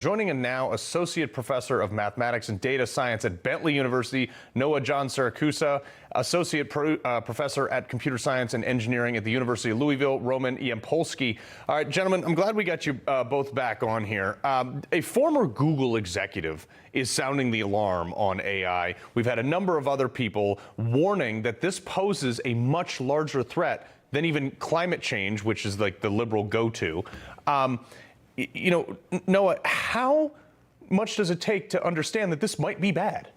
Joining in now, Associate Professor of Mathematics and Data Science at Bentley University, Noah Giansiracusa, Associate Professor at Computer Science and Engineering at the University of Louisville, Roman Yampolskiy. All right, gentlemen, I'm glad we got you both back on here. A former Google executive is sounding the alarm on AI. We've had a number of other people warning that this poses a much larger threat than even climate change, which is like the liberal go-to. You know, Noah, how much does it take to understand that this might be bad?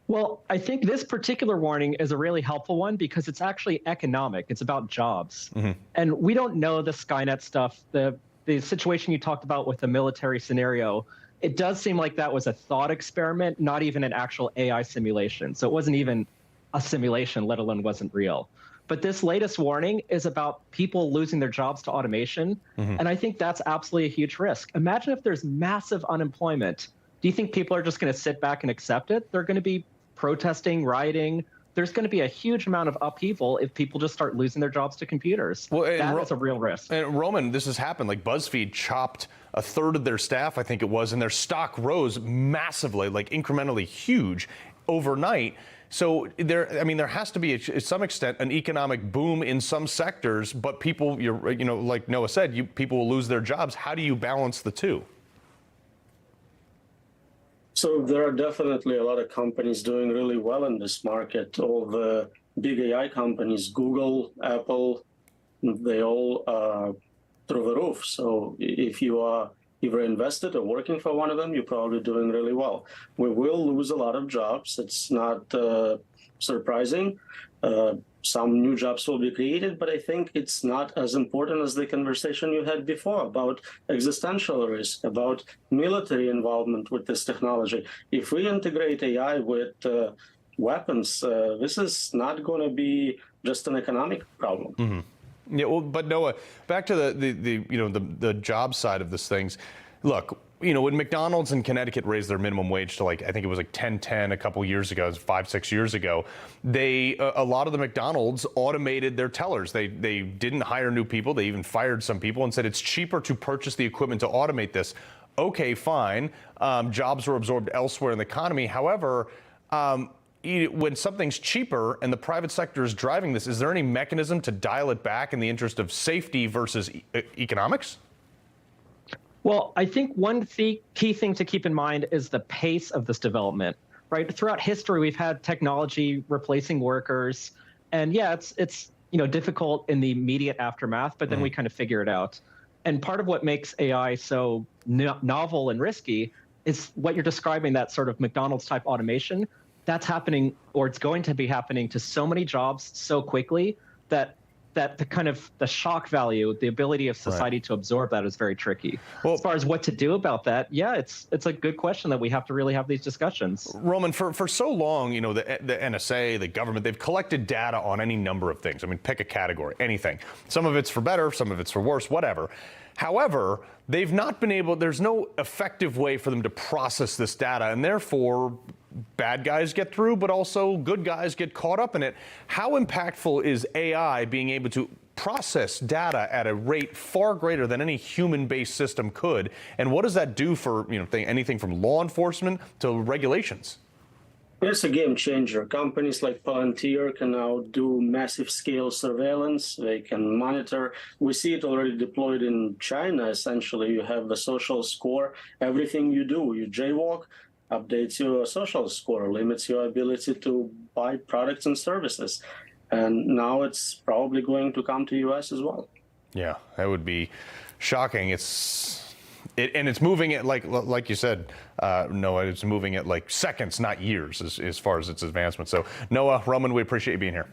Well, I think this particular warning is a really helpful one because it's actually economic. It's about jobs. And we don't know the Skynet stuff. The situation you talked about with the military scenario, it does seem like that was a thought experiment, not even an actual AI simulation. So it wasn't even a simulation, let alone wasn't real. But this latest warning is about people losing their jobs to automation. And I think that's absolutely a huge risk. Imagine if there's massive unemployment. Do you think people are just going to sit back and accept it? They're going to be protesting, rioting. There's going to be a huge amount of upheaval if people just start losing their jobs to computers. Well, that is a real risk. And Roman, this has happened. Like BuzzFeed chopped a third of their staff, I think it was, and their stock rose massively, like incrementally huge overnight. So there has to be, to some extent, an economic boom in some sectors, but people, like Noah said, people will lose their jobs. How do you balance the two? So there are definitely a lot of companies doing really well in this market. All the big AI companies, Google, Apple, they all through the roof. So if you are either invested or working for one of them, you're probably doing really well. We will lose a lot of jobs. It's not surprising. Some new jobs will be created, but I think it's not as important as the conversation you had before about existential risk, about military involvement with this technology. If we integrate AI with weapons, this is not going to be just an economic problem. Yeah, well, but Noah, back to the job side of this things. Look, when McDonald's in Connecticut raised their minimum wage to I think it was like $10.10 a couple years ago, 5-6 years ago, a lot of the McDonald's automated their tellers. They didn't hire new people. They even fired some people and said it's cheaper to purchase the equipment to automate this. Okay, fine. Jobs were absorbed elsewhere in the economy. However, when something's cheaper and the private sector is driving this, is there any mechanism to dial it back in the interest of safety versus economics? Well, I think one key thing to keep in mind is the pace of this development, right? Throughout history, we've had technology replacing workers. And yeah, it's difficult in the immediate aftermath, but then we kind of figure it out. And part of what makes AI so novel and risky is what you're describing, that sort of McDonald's type automation. That's happening, or it's going to be happening to so many jobs so quickly that the shock value, the ability of society to absorb that is very tricky. Well, as far as what to do about that, yeah, it's a good question that we have to really have these discussions. Roman, for so long, the NSA, the government, they've collected data on any number of things. I mean, pick a category, anything. Some of it's for better, some of it's for worse, whatever. However, they've not been able, there's no effective way for them to process this data, and therefore bad guys get through, but also good guys get caught up in it. How impactful is AI being able to process data at a rate far greater than any human-based system could? And what does that do for anything from law enforcement to regulations? It's a game changer. Companies like Palantir can now do massive scale surveillance. They can monitor. We see it already deployed in China. Essentially, you have the social score. Everything you do, you jaywalk, updates your social score, limits your ability to buy products and services. And now it's probably going to come to the US as well. Yeah, that would be shocking. And it's moving at like you said, Noah, it's moving at like seconds, not years, as far as its advancement. So Noah, Roman, we appreciate you being here.